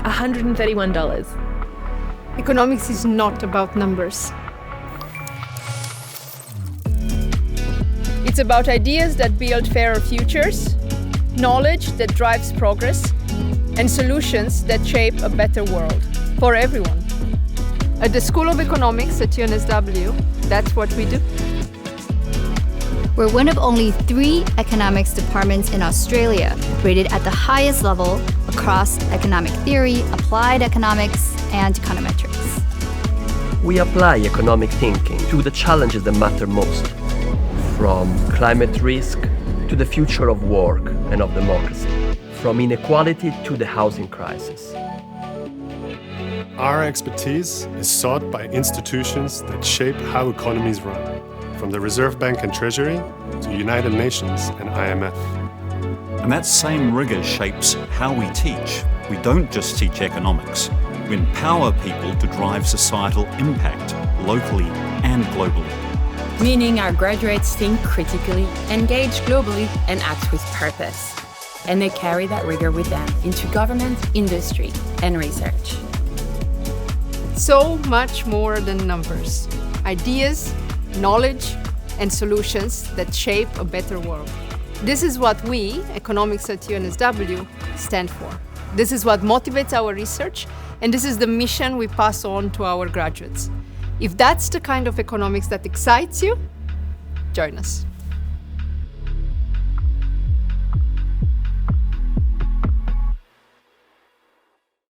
$131. Economics is not about numbers. It's about ideas that build fairer futures, knowledge that drives progress, and solutions that shape a better world for everyone. At the School of Economics at UNSW, that's what we do. We're one of only 3 economics departments in Australia, rated at the highest level across economic theory, applied economics, and econometrics. We apply economic thinking to the challenges that matter most, from climate risk to the future of work and of democracy, from inequality to the housing crisis. Our expertise is sought by institutions that shape how economies run, from the Reserve Bank and Treasury to United Nations and IMF. And that same rigor shapes how we teach. We don't just teach economics. We empower people to drive societal impact locally and globally. Meaning our graduates think critically, engage globally, and act with purpose. And they carry that rigor with them into government, industry, and research. So much more than numbers. Ideas, knowledge, and solutions that shape a better world. This is what we, Economics at UNSW, stand for. This is what motivates our research, and this is the mission we pass on to our graduates. If that's the kind of economics that excites you, join us.